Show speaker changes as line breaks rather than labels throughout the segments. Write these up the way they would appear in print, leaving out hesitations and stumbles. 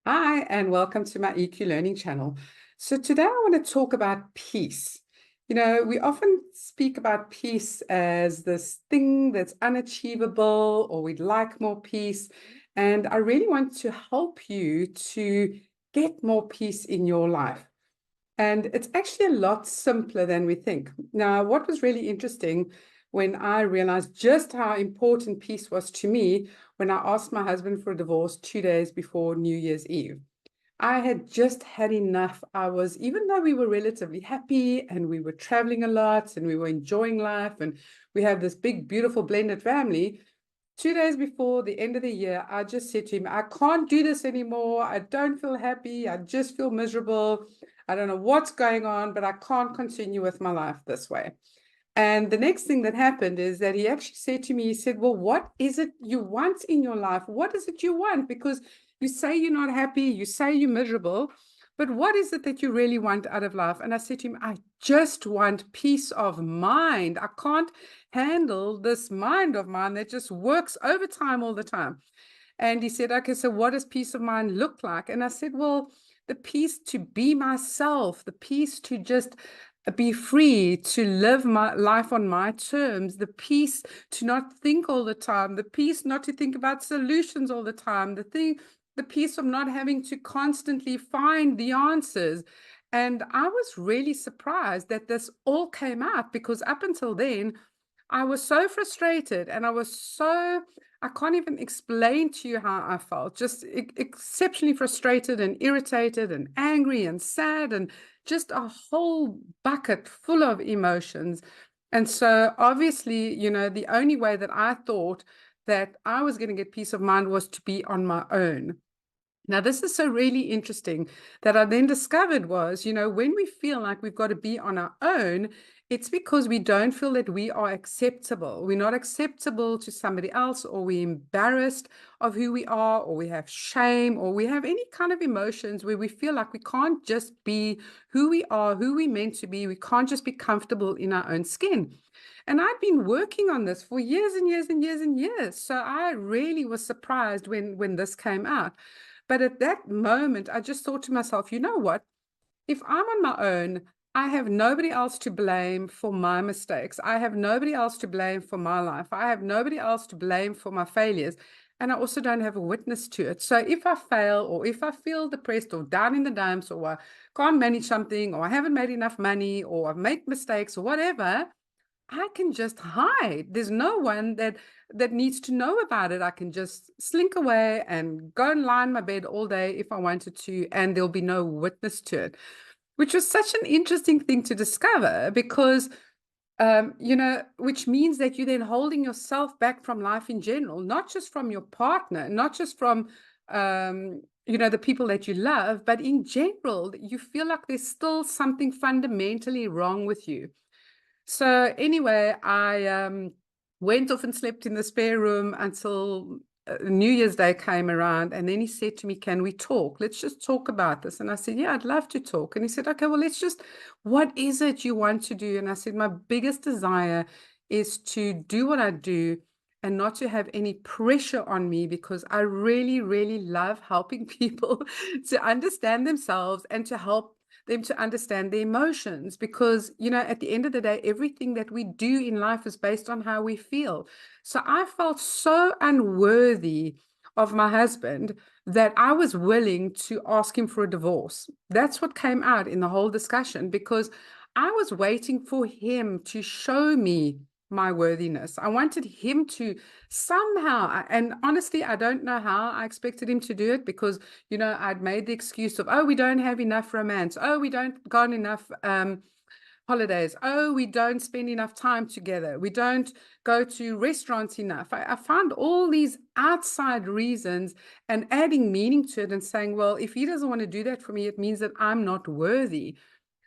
Hi, and welcome to my EQ Learning channel. So today I want to talk about peace. We often speak about peace as this thing that's unachievable, or we'd like more peace. And I really want to help you to get more peace in your life. And it's actually a lot simpler than we think. Now, what was really interesting when I realized just how important peace was to me when I asked my husband for a divorce 2 days before New Year's Eve. I had just had enough. Even though we were relatively happy and we were traveling a lot and we were enjoying life and we have this big, beautiful blended family, 2 days before the end of the year, I just said to him, I can't do this anymore. I don't feel happy. I just feel miserable. I don't know what's going on, but I can't continue with my life this way. And the next thing that happened is that he actually said to me, he said, well, what is it you want in your life? What is it you want? Because you say you're not happy, you say you're miserable, but what is it that you really want out of life? And I said to him, I just want peace of mind. I can't handle this mind of mine that just works overtime all the time. And he said, okay, so what does peace of mind look like? And I said, well, the peace to be myself, the peace to just be free, to live my life on my terms, the peace to not think all the time, the peace not to think about solutions all the time, the peace of not having to constantly find the answers. And I was really surprised that this all came out, because up until then, I was so frustrated and I can't even explain to you how I felt, just exceptionally frustrated and irritated and angry and sad and just a whole bucket full of emotions. And so obviously, the only way that I thought that I was going to get peace of mind was to be on my own. Now, this is so really interesting that I then discovered was, when we feel like we've got to be on our own, it's because we don't feel that we are acceptable. We're not acceptable to somebody else, or we're embarrassed of who we are, or we have shame, or we have any kind of emotions where we feel like we can't just be who we are, who we're meant to be. We can't just be comfortable in our own skin. And I've been working on this for years and years and years and years. So I really was surprised when this came out. But at that moment, I just thought to myself, you know what? If I'm on my own, I have nobody else to blame for my mistakes. I have nobody else to blame for my life. I have nobody else to blame for my failures. And I also don't have a witness to it. So if I fail, or if I feel depressed or down in the dumps, or I can't manage something, or I haven't made enough money, or I've made mistakes or whatever, I can just hide. There's no one that needs to know about it. I can just slink away and go and lie in my bed all day if I wanted to, and there'll be no witness to it, which was such an interesting thing to discover, because which means that you're then holding yourself back from life in general, not just from your partner, not just from the people that you love, but in general, you feel like there's still something fundamentally wrong with you. So anyway, I went off and slept in the spare room until New Year's Day came around. And then he said to me, can we talk? Let's just talk about this. And I said, yeah, I'd love to talk. And he said, okay, well, what is it you want to do? And I said, my biggest desire is to do what I do and not to have any pressure on me, because I really, really love helping people to understand themselves and to help them to understand their emotions, because at the end of the day, everything that we do in life is based on how we feel. So I felt so unworthy of my husband that I was willing to ask him for a divorce. That's what came out in the whole discussion, because I was waiting for him to show me my worthiness. I wanted him to somehow, and honestly, I don't know how I expected him to do it, because I'd made the excuse of, oh, we don't have enough romance. Oh, we don't go on enough holidays. Oh, we don't spend enough time together. We don't go to restaurants enough. I found all these outside reasons and adding meaning to it and saying, well, if he doesn't want to do that for me, it means that I'm not worthy.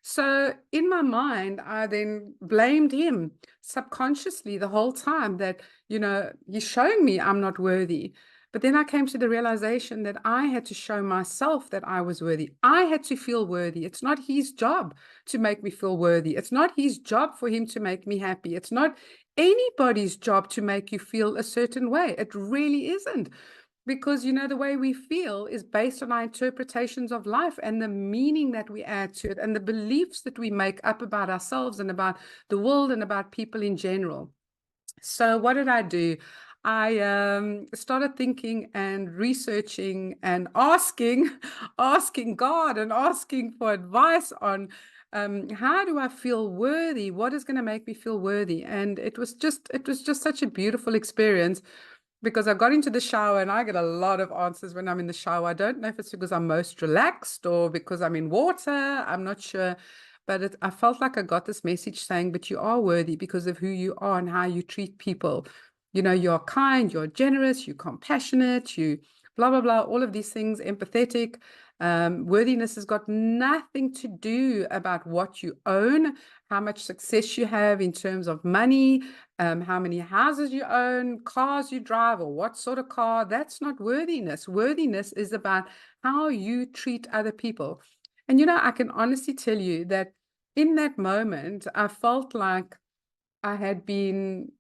So in my mind, I then blamed him subconsciously the whole time that, he's showing me I'm not worthy. But then I came to the realization that I had to show myself that I was worthy. I had to feel worthy. It's not his job to make me feel worthy. It's not his job for him to make me happy. It's not anybody's job to make you feel a certain way. It really isn't. because, you know, the way we feel is based on our interpretations of life and the meaning that we add to it and the beliefs that we make up about ourselves and about the world and about people in general. So what did I do? I started thinking and researching and asking God and asking for advice on how do I feel worthy? What is going to make me feel worthy? And it was just such a beautiful experience, because I got into the shower and I get a lot of answers when I'm in the shower. I don't know if it's because I'm most relaxed or because I'm in water. I'm not sure. But I felt like I got this message saying, but you are worthy because of who you are and how you treat people. You know, you're kind, you're generous, you're compassionate, you blah, blah, blah, all of these things, empathetic. Worthiness has got nothing to do about what you own, how much success you have in terms of money, how many houses you own, cars you drive, or what sort of car. That's not worthiness. Worthiness is about how you treat other people. And, you know, I can honestly tell you that in that moment, I felt like I had been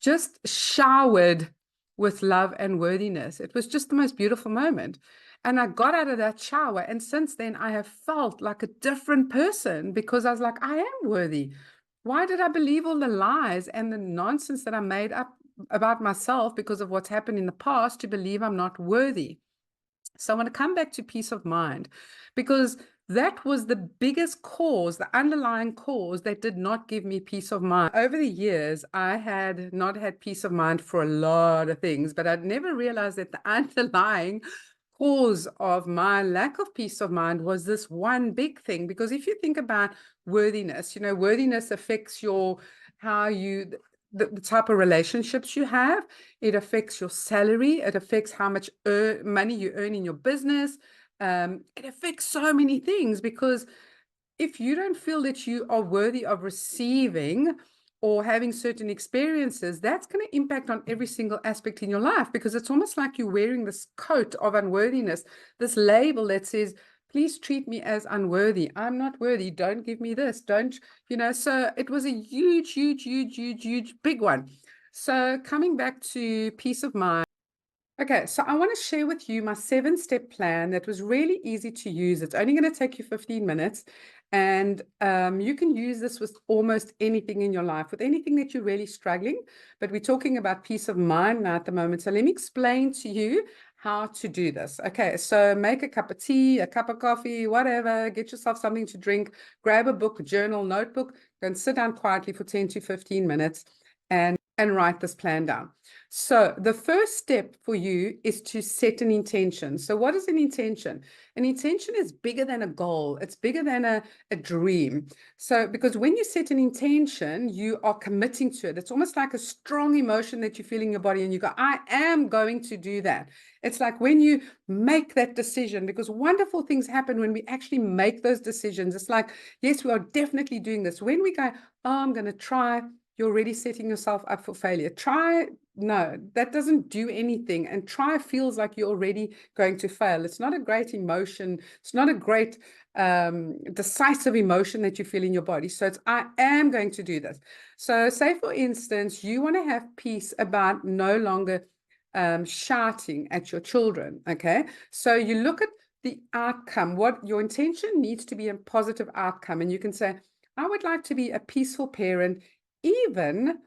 just showered with love and worthiness. It was just the most beautiful moment. And I got out of that shower. And since then, I have felt like a different person, because I was like, I am worthy. Why did I believe all the lies and the nonsense that I made up about myself because of what's happened in the past to believe I'm not worthy? So I want to come back to peace of mind, because that was the biggest cause, the underlying cause that did not give me peace of mind. Over the years, I had not had peace of mind for a lot of things, but I'd never realized that the underlying cause of my lack of peace of mind was this one big thing. Because if you think about worthiness, you know, worthiness affects your, how you, the type of relationships you have. It affects your salary. It affects how much money you earn in your business. It affects so many things, because if you don't feel that you are worthy of receiving or having certain experiences, that's going to impact on every single aspect in your life, because it's almost like you're wearing this coat of unworthiness, this label that says, please treat me as unworthy. I'm not worthy. Don't give me this. Don't, you know, so it was a huge, huge, huge, huge, huge, big one. So coming back to peace of mind. Okay, so I want to share with you my 7-step plan that was really easy to use. It's only going to take you 15 minutes, and you can use this with almost anything in your life, with anything that you're really struggling. But we're talking about peace of mind now at the moment. So let me explain to you how to do this. Okay, so make a cup of tea, a cup of coffee, whatever, get yourself something to drink, grab a book, a journal, notebook, go and sit down quietly for 10 to 15 minutes and write this plan down. So the first step for you is to set an intention. So what is an intention? An intention is bigger than a goal. It's bigger than a dream. So because when you set an intention, you are committing to it. It's almost like a strong emotion that you feel in your body, and you go, I am going to do that. It's like when you make that decision, because wonderful things happen when we actually make those decisions. It's like, yes, we are definitely doing this. When we go, oh, I'm going to try, you're already setting yourself up for failure. Try, no, that doesn't do anything. And try feels like you're already going to fail. It's not a great emotion. It's not a great decisive emotion that you feel in your body. So it's, I am going to do this. So say, for instance, you want to have peace about no longer shouting at your children. Okay. So you look at the outcome. What your intention needs to be a positive outcome. And you can say, I would like to be a peaceful parent, even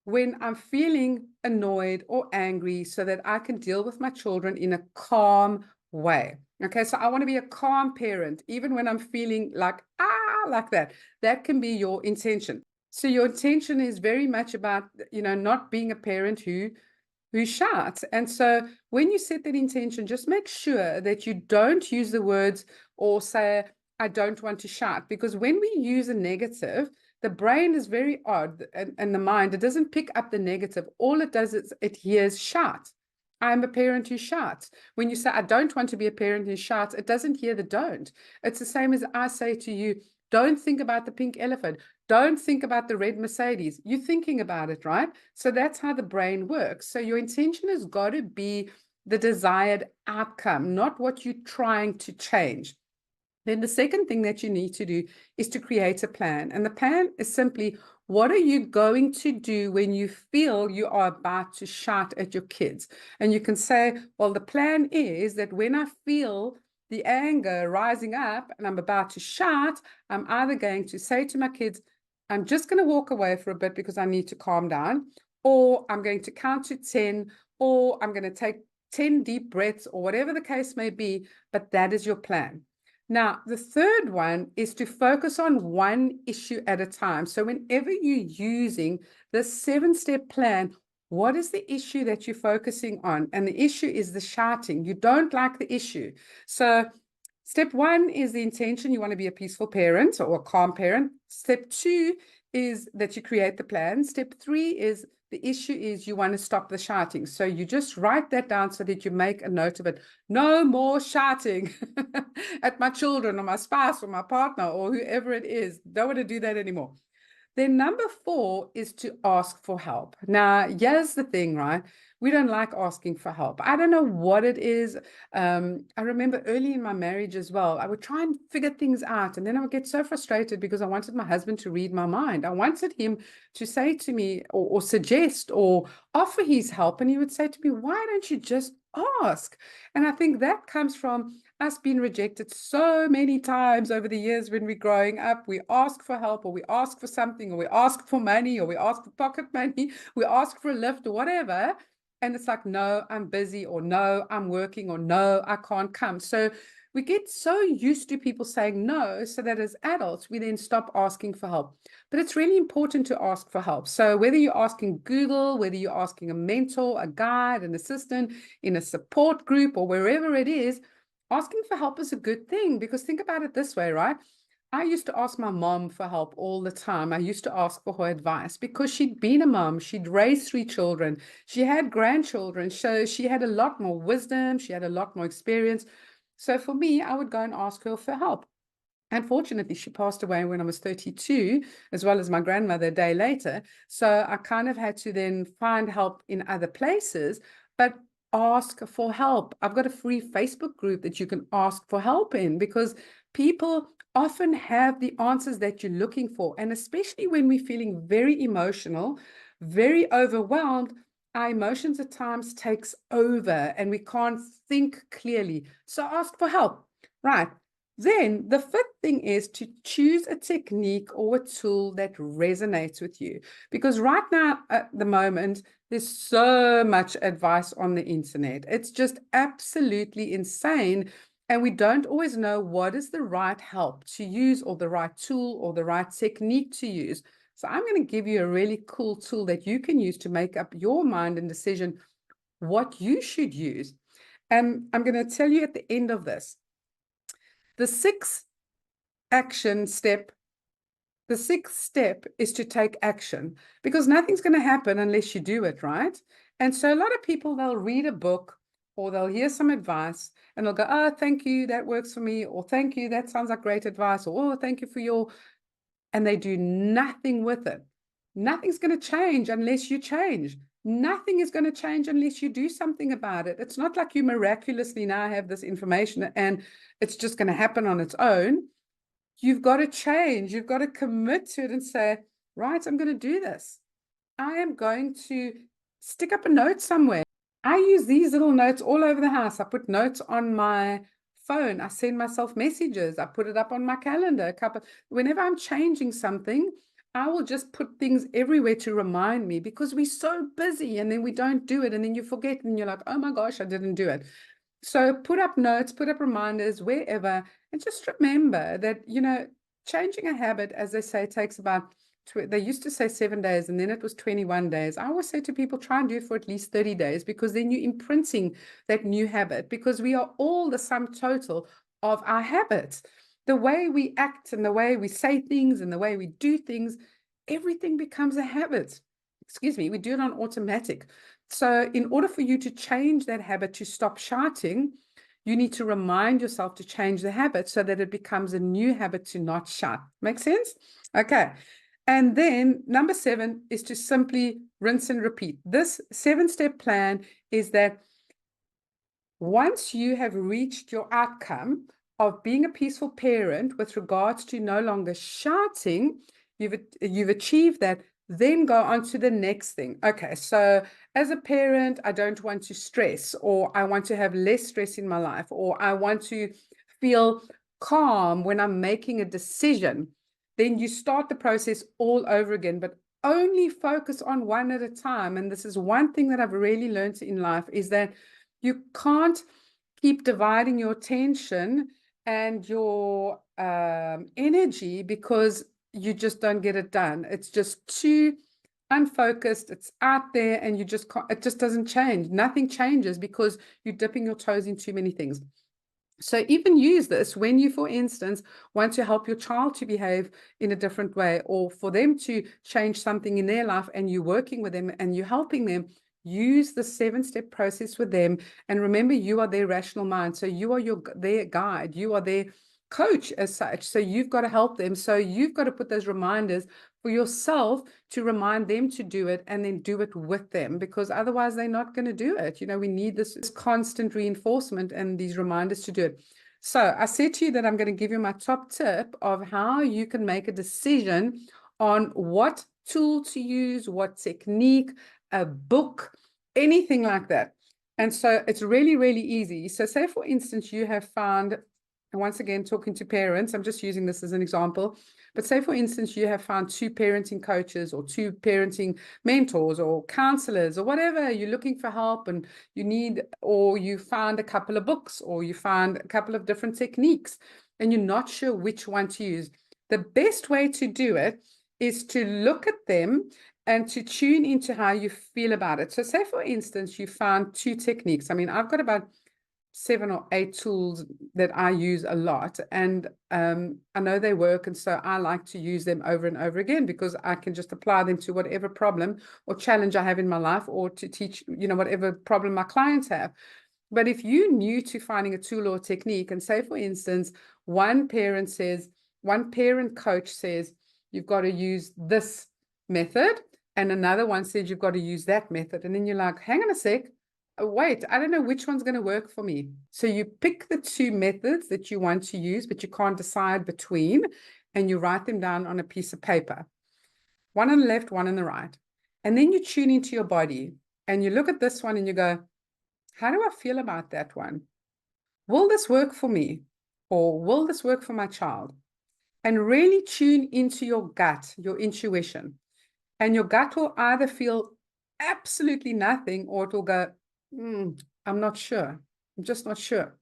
when I'm feeling annoyed or angry, so that I can deal with my children in a calm way. Okay, so I want to be a calm parent, even when I'm feeling like, like that. That can be your intention. So your intention is very much about, you know, not being a parent who shouts. And so when you set that intention, just make sure that you don't use the words or say, I don't want to shout, because when we use a negative, the brain is very odd, and the mind, it doesn't pick up the negative. All it does is it hears shout. I'm a parent who shouts. When you say, I don't want to be a parent who shouts, it doesn't hear the don't. It's the same as I say to you, don't think about the pink elephant. Don't think about the red Mercedes. You're thinking about it, right? So that's how the brain works. So your intention has got to be the desired outcome, not what you're trying to change. Then the second thing that you need to do is to create a plan. And the plan is simply, What are you going to do when you feel you are about to shout at your kids? And you can say, well, the plan is that when I feel the anger rising up and I'm about to shout, I'm either going to say to my kids, I'm just going to walk away for a bit because I need to calm down, or I'm going to count to 10, or I'm going to take 10 deep breaths, or whatever the case may be, but that is your plan. Now, the third one is to focus on one issue at a time. So whenever you're using the 7-step plan, what is the issue that you're focusing on? And the issue is the shouting. You don't like the issue. So step 1 is the intention. You want to be a peaceful parent or a calm parent. Step 2 is that you create the plan. Step 3 is the issue is you want to stop the shouting. So you just write that down so that you make a note of it. No more shouting at my children or my spouse or my partner or whoever it is. Don't want to do that anymore. Then number 4 is to ask for help. Now, here's the thing, right? We don't like asking for help. I don't know what it is. I remember early in my marriage as well, I would try and figure things out. And then I would get so frustrated because I wanted my husband to read my mind. I wanted him to say to me or suggest or offer his help. And he would say to me, why don't you just ask? And I think that comes from us being rejected so many times over the years when we're growing up. We ask for help, or we ask for something, or we ask for money, or we ask for pocket money, we ask for a lift or whatever. And it's like, no, I'm busy, or no, I'm working, or no, I can't come. So we get so used to people saying no, so that as adults, we then stop asking for help. But it's really important to ask for help. So whether you're asking Google, whether you're asking a mentor, a guide, an assistant in a support group, or wherever it is, asking for help is a good thing, because think about it this way, right? I used to ask my mom for help all the time. I used to ask for her advice because she'd been a mom. She'd raised 3 children. She had grandchildren. So she had a lot more wisdom. She had a lot more experience. So for me, I would go and ask her for help. Unfortunately, she passed away when I was 32, as well as my grandmother a day later. So I kind of had to then find help in other places, but ask for help. I've got a free Facebook group that you can ask for help in, because people often have the answers that you're looking for. And especially when we're feeling very emotional, very overwhelmed, our emotions at times takes over and we can't think clearly. So ask for help, right? Then the 5th thing is to choose a technique or a tool that resonates with you. Because right now, at the moment, there's so much advice on the internet. It's just absolutely insane. And we don't always know what is the right help to use, or the right tool, or the right technique to use. So I'm going to give you a really cool tool that you can use to make up your mind and decision what you should use. And I'm going to tell you at the end of this. The 6th step is to take action, because nothing's going to happen unless you do it, right? And so a lot of people, they'll read a book or they'll hear some advice and they'll go, oh, thank you, that works for me, or thank you, that sounds like great advice, or oh, thank you for your, and they do nothing with it. Nothing's going to change unless you change. Nothing is going to change unless you do something about it. It's not like you miraculously now have this information and it's just going to happen on its own. You've got to change. You've got to commit to it and say, right, I'm going to do this. I am going to stick up a note somewhere. I use these little notes all over the house. I put notes on my phone. I send myself messages. I put it up on my calendar. Whenever I'm changing something, I will just put things everywhere to remind me, because we're so busy and then we don't do it. And then you forget and you're like, oh my gosh, I didn't do it. So put up notes, put up reminders wherever, and just remember that, changing a habit, as they say, takes about, they used to say 7 days and then it was 21 days. I always say to people, try and do it for at least 30 days, because then you're imprinting that new habit, because we are all the sum total of our habits. The way we act and the way we say things and the way we do things, everything becomes a habit. Excuse me, we do it on automatic. So in order for you to change that habit, to stop shouting, you need to remind yourself to change the habit so that it becomes a new habit to not shout. Make sense? Okay. And then number 7 is to simply rinse and repeat. This 7-step plan is that once you have reached your outcome of being a peaceful parent with regards to no longer shouting, you've achieved that, then go on to the next thing. Okay, so as a parent, I don't want to stress, or I want to have less stress in my life, or I want to feel calm when I'm making a decision. Then you start the process all over again, but only focus on one at a time. And this is one thing that I've really learned in life, is that you can't keep dividing your attention and your energy, because you just don't get it done. It's just too unfocused. It's out there, and you just can't, it just doesn't change. Nothing changes because you're dipping your toes in too many things. So even use this when you, for instance, want to help your child to behave in a different way, or for them to change something in their life, and you're working with them and you're helping them. Use the 7-step process with them. And remember, you are their rational mind. So you are their guide. You are their coach as such. So you've got to help them. So you've got to put those reminders for yourself to remind them to do it, and then do it with them, because otherwise they're not going to do it. We need this constant reinforcement and these reminders to do it. So I said to you that I'm going to give you my top tip of how you can make a decision on what tool to use, what technique, a book, anything like that. And so it's really, really easy. So say, for instance, you have found, and once again, talking to parents, I'm just using this as an example, but say, for instance, you have found 2 parenting coaches or 2 parenting mentors or counselors or whatever. You're looking for help, and you need, or you found a couple of books, or you found a couple of different techniques, and you're not sure which one to use. The best way to do it is to look at them and to tune into how you feel about it. So say, for instance, you found 2 techniques. I mean, I've got about 7 or 8 tools that I use a lot, and I know they work, and so I like to use them over and over again, because I can just apply them to whatever problem or challenge I have in my life, or to teach, whatever problem my clients have. But if you're new to finding a tool or technique, and say, for instance, one parent coach says you've got to use this method, and another one says you've got to use that method, and then you're like, hang on a sec, wait, I don't know which one's going to work for me. So you pick the 2 methods that you want to use, but you can't decide between, and you write them down on a piece of paper, one on the left, one on the right. And then you tune into your body, and you look at this one and you go, how do I feel about that one? Will this work for me? Or will this work for my child? And really tune into your gut, your intuition. And your gut will either feel absolutely nothing, or it will go, I'm not sure. I'm just not sure.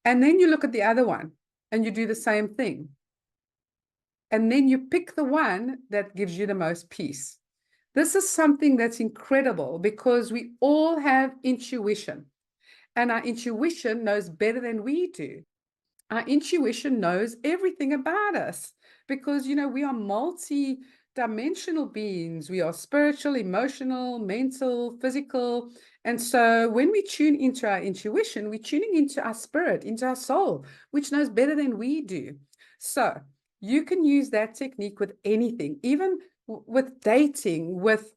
And then you look at the other one and you do the same thing. And then you pick the one that gives you the most peace. This is something that's incredible, because we all have intuition, and our intuition knows better than we do. Our intuition knows everything about us, because, we are multi-dimensional beings. We are spiritual, emotional, mental, physical. And so when we tune into our intuition, we're tuning into our spirit, into our soul, which knows better than we do. So you can use that technique with anything, even with dating, with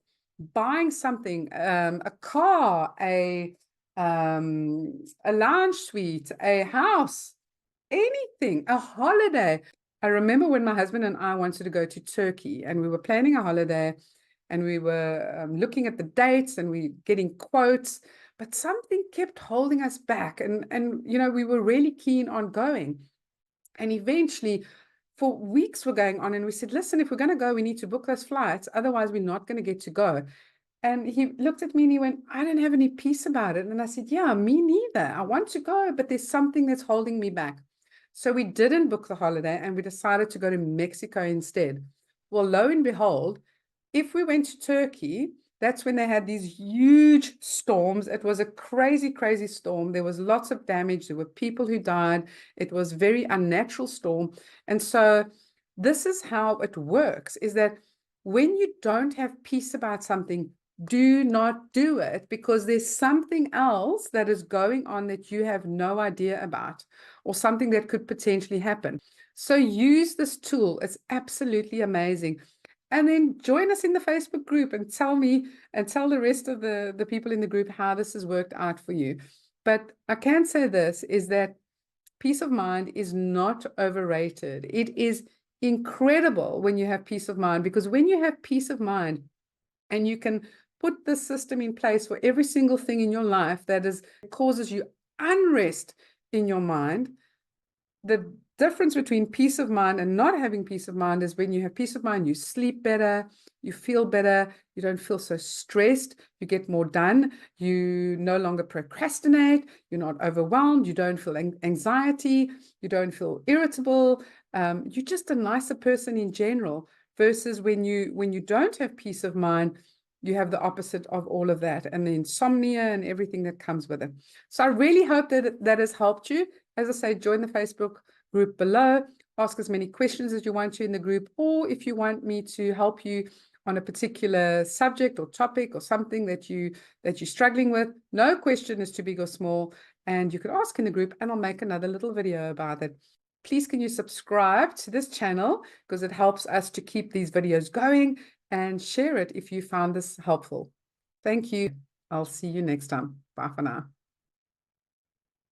buying something, a car, a lounge suite, a house, anything, a holiday. I remember when my husband and I wanted to go to Turkey, and we were planning a holiday, and we were looking at the dates, and we getting quotes, but something kept holding us back. And we were really keen on going. And eventually, for weeks we're going on, and we said, listen, if we're going to go, we need to book those flights. Otherwise, we're not going to get to go. And he looked at me and he went, I don't have any peace about it. And I said, yeah, me neither. I want to go, but there's something that's holding me back. So we didn't book the holiday, and we decided to go to Mexico instead. Well, lo and behold, if we went to Turkey, that's when they had these huge storms. It was a crazy, crazy storm. There was lots of damage. There were people who died. It was a very unnatural storm. And so this is how it works, is that when you don't have peace about something, do not do it, because there's something else that is going on that you have no idea about, or something that could potentially happen. So use this tool. It's absolutely amazing. And then join us in the Facebook group and tell me, and tell the rest of the people in the group how this has worked out for you. But I can say this, is that peace of mind is not overrated. It is incredible when you have peace of mind, because when you have peace of mind and you can put this system in place for every single thing in your life that causes you unrest in your mind, the difference between peace of mind and not having peace of mind is when you have peace of mind, you sleep better, you feel better, you don't feel so stressed, you get more done, you no longer procrastinate, you're not overwhelmed, you don't feel anxiety, you don't feel irritable, you're just a nicer person in general, versus when you don't have peace of mind, you have the opposite of all of that, and the insomnia and everything that comes with it. So I really hope that that has helped you. As I say, join the Facebook group below, ask as many questions as you want to in the group, or if you want me to help you on a particular subject or topic or something that you're struggling with, no question is too big or small, and you can ask in the group and I'll make another little video about it. Please can you subscribe to this channel, because it helps us to keep these videos going, and share it if you found this helpful. Thank you. I'll see you next time. Bye for now.